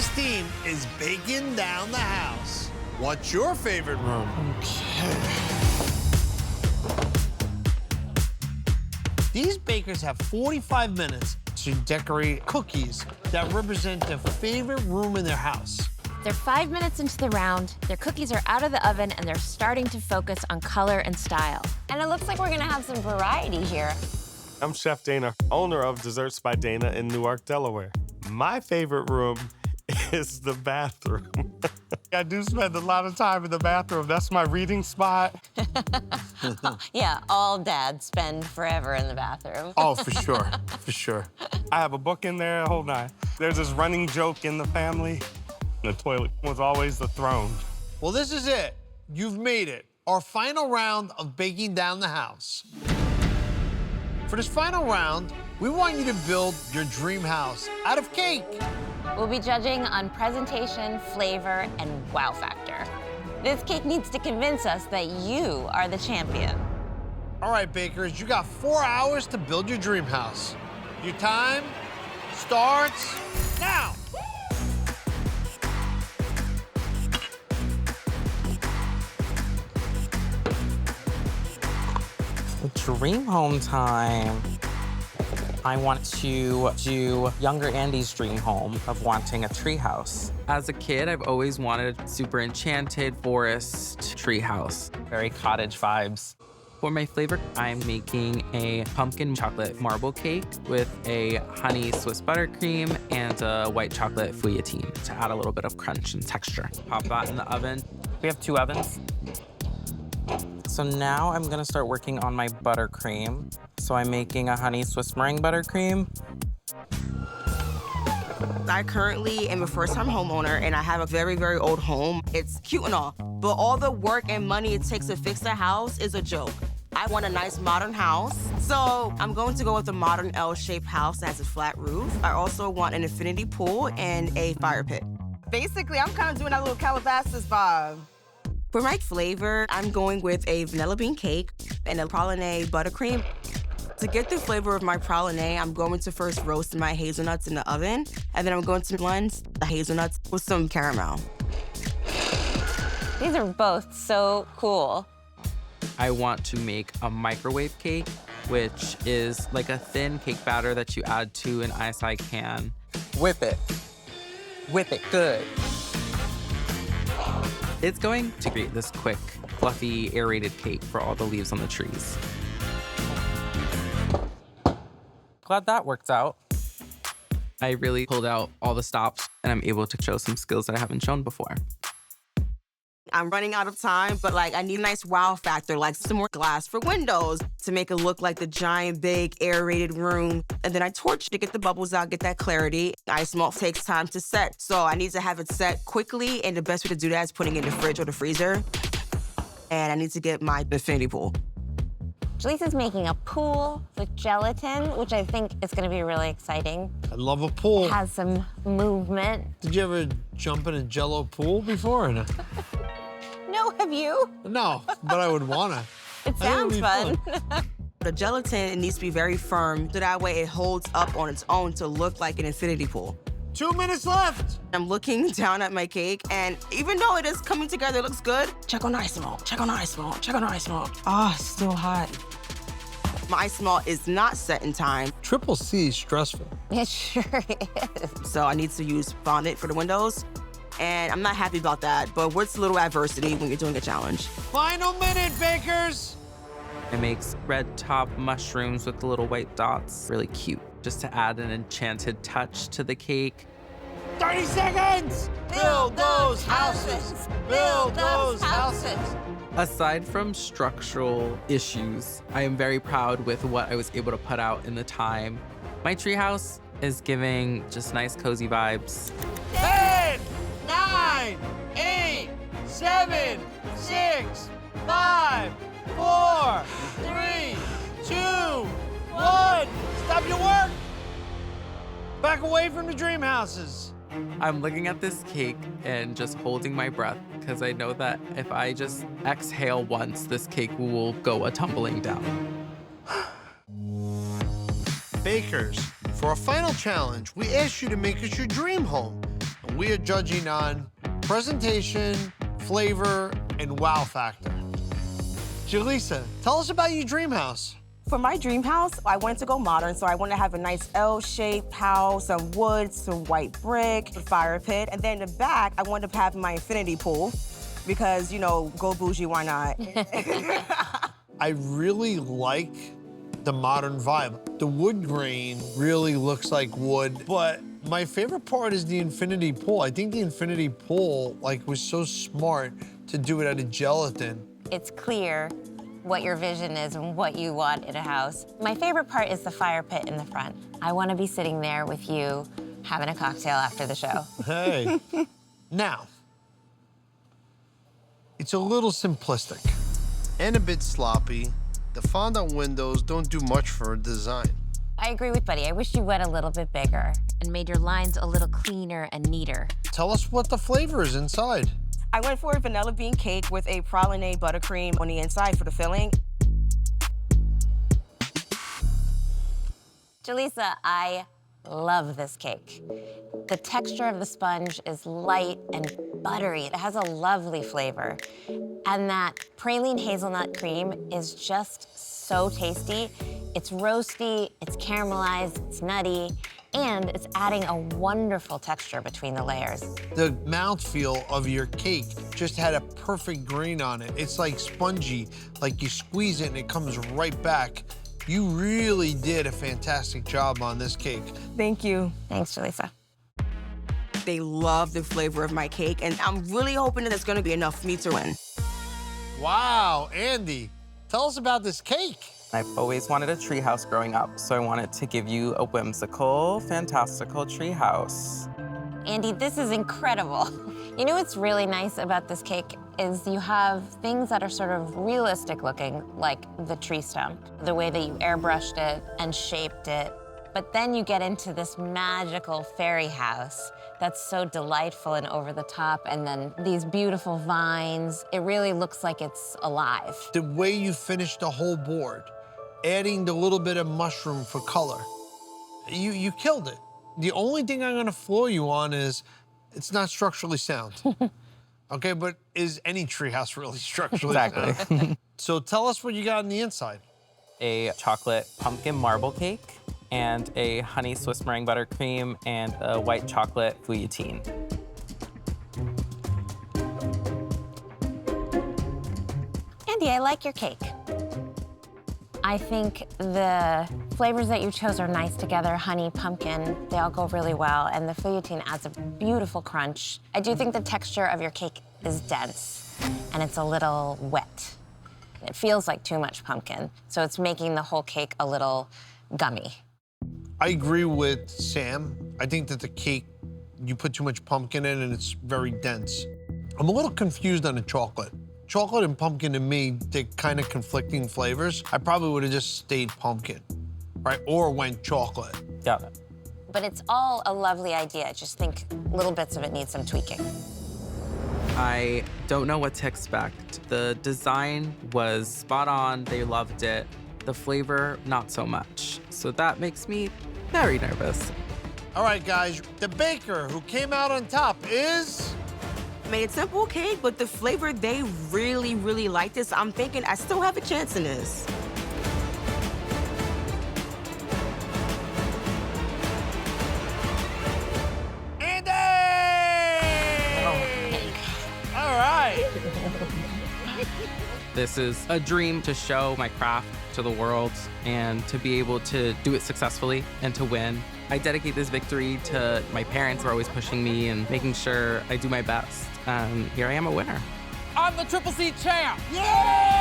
This team is baking down the house. What's your favorite room? Okay. These bakers have 45 minutes to decorate cookies that represent their favorite room in their house. They're 5 minutes into the round, their cookies are out of the oven, and they're starting to focus on color and style. And it looks like we're gonna have some variety here. I'm Chef Dana, owner of Desserts by Dana in Newark, Delaware. My favorite room is the bathroom. I do spend a lot of time in the bathroom. That's my reading spot. Yeah, all dads spend forever in the bathroom. Oh, for sure, for sure. I have a book in there, hold on. There's this running joke in the family. The toilet was always the throne. Well, this is it. You've made it. Our final round of baking down the house. For this final round, we want you to build your dream house out of cake. We'll be judging on presentation, flavor, and wow factor. This cake needs to convince us that you are the champion. All right, bakers, you got 4 hours to build your dream house. Your time starts now. Dream home time. I want to do younger Andy's dream home of wanting a treehouse. As a kid, I've always wanted a super enchanted forest treehouse. Very cottage vibes. For my flavor, I'm making a pumpkin chocolate marble cake with a honey Swiss buttercream and a white chocolate fouilletine to add a little bit of crunch and texture. Pop that in the oven. We have 2 ovens. So now I'm gonna start working on my buttercream. So I'm making a honey Swiss meringue buttercream. I currently am a first-time homeowner, and I have a very, very old home. It's cute and all, but all the work and money it takes to fix a house is a joke. I want a nice modern house, so I'm going to go with a modern L-shaped house that has a flat roof. I also want an infinity pool and a fire pit. Basically, I'm kind of doing that little Calabasas vibe. For my flavor, I'm going with a vanilla bean cake and a praline buttercream. To get the flavor of my praline, I'm going to first roast my hazelnuts in the oven, and then I'm going to blend the hazelnuts with some caramel. These are both so cool. I want to make a microwave cake, which is like a thin cake batter that you add to an ice can. Whip it. Whip it good. It's going to create this quick, fluffy, aerated cake for all the leaves on the trees. Glad that worked out. I really pulled out all the stops, and I'm able to show some skills that I haven't shown before. I'm running out of time, but I need a nice wow factor, like some more glass for windows to make it look like the giant, big, aerated room. And then I torch to get the bubbles out, get that clarity. Ice melt takes time to set, so I need to have it set quickly, and the best way to do that is putting it in the fridge or the freezer. And I need to get my infinity pool. Jaleesa's making a pool with gelatin, which I think is gonna be really exciting. I love a pool. It has some movement. Did you ever jump in a Jello pool before or no? No, have you? No, but I would wanna. It sounds fun. The gelatin needs to be very firm, so that way it holds up on its own to look like an infinity pool. 2 minutes left. I'm looking down at my cake, and even though it is coming together, it looks good. Check on the ice malt, check on the ice malt, check on the ice malt. Ah, it's still hot. My ice malt is not set in time, Triple C is stressful. It sure is. so I need to use fondant for the windows. And I'm not happy about that, but what's a little adversity when you're doing a challenge? Final minute, bakers. I make red top mushrooms with the little white dots. Really cute, just to add an enchanted touch to the cake. 30 seconds. Build those houses. Build those houses. Aside from structural issues, I am very proud with what I was able to put out in the time. My treehouse is giving just nice, cozy vibes. 10, 9, 8, 7, 6, 5, 4, 3, 2, 1. Stop your work. Back away from the dream houses. I'm looking at this cake and just holding my breath because I know that if I just exhale once, this cake will go a-tumbling down. Bakers, for our final challenge, we asked you to make us your dream home. And We are judging on presentation, flavor, and wow factor. Jaleesa, tell us about your dream house. For my dream house, I wanted to go modern, so I wanted to have a nice L-shaped house, some wood, some white brick, a fire pit, and then in the back, I wanted to have my infinity pool because, you know, go bougie, why not? I really like the modern vibe. The wood grain really looks like wood, but my favorite part is the infinity pool. I think the infinity pool, like, was so smart to do it out of gelatin. It's clear what your vision is and what you want in a house. My favorite part is the fire pit in the front. I want to be sitting there with you, having a cocktail after the show. Hey. Now, it's a little simplistic and a bit sloppy. The fondant windows don't do much for a design. I agree with Buddy. I wish you went a little bit bigger. And made your lines a little cleaner and neater. Tell us what the flavor is inside. I went for a vanilla bean cake with a praline buttercream on the inside for the filling. Jaleesa, I love this cake. The texture of the sponge is light and buttery. It has a lovely flavor. And that praline hazelnut cream is just so tasty. It's roasty, it's caramelized, it's nutty, and it's adding a wonderful texture between the layers. The mouthfeel of your cake just had a perfect grain on it. It's like spongy, like you squeeze it and it comes right back. You really did a fantastic job on this cake. Thank you. Thanks, Jaleesa. They love the flavor of my cake, and I'm really hoping that it's gonna be enough for me to win. Wow, Andy, tell us about this cake. I've always wanted a treehouse growing up, so I wanted to give you a whimsical, fantastical treehouse. Andy, this is incredible. You know what's really nice about this cake is you have things that are sort of realistic looking, like the tree stump, the way that you airbrushed it and shaped it. But then you get into this magical fairy house that's so delightful and over the top, and then these beautiful vines. It really looks like it's alive. The way you finished the whole board, adding the little bit of mushroom for color, you killed it. The only thing I'm gonna floor you on is it's not structurally sound. Okay, but is any treehouse really structurally sound? Exactly. So tell us what you got on the inside. A chocolate pumpkin marble cake, and a honey Swiss meringue buttercream, and a white chocolate fouilletine. Andy, I like your cake. I think the flavors that you chose are nice together. Honey, pumpkin, they all go really well, and the fouilletine adds a beautiful crunch. I do think the texture of your cake is dense, and it's a little wet. It feels like too much pumpkin, so it's making the whole cake a little gummy. I agree with Sam. I think that the cake, you put too much pumpkin in and it's very dense. I'm a little confused on the chocolate. Chocolate and pumpkin to me, they're kind of conflicting flavors. I probably would have just stayed pumpkin, right? Or went chocolate. Got it. But it's all a lovely idea. Just think little bits of it need some tweaking. I don't know what to expect. The design was spot on, they loved it. The flavor, not so much. So that makes me very nervous. All right, guys, the baker who came out on top is... Made a simple cake, but the flavor, they really, really like this. I'm thinking I still have a chance in this. Andy! All right. This is a dream to show my craft to the world and to be able to do it successfully and to win. I dedicate this victory to my parents who are always pushing me and making sure I do my best. Here I am, a winner. I'm the Triple C champ! Yeah!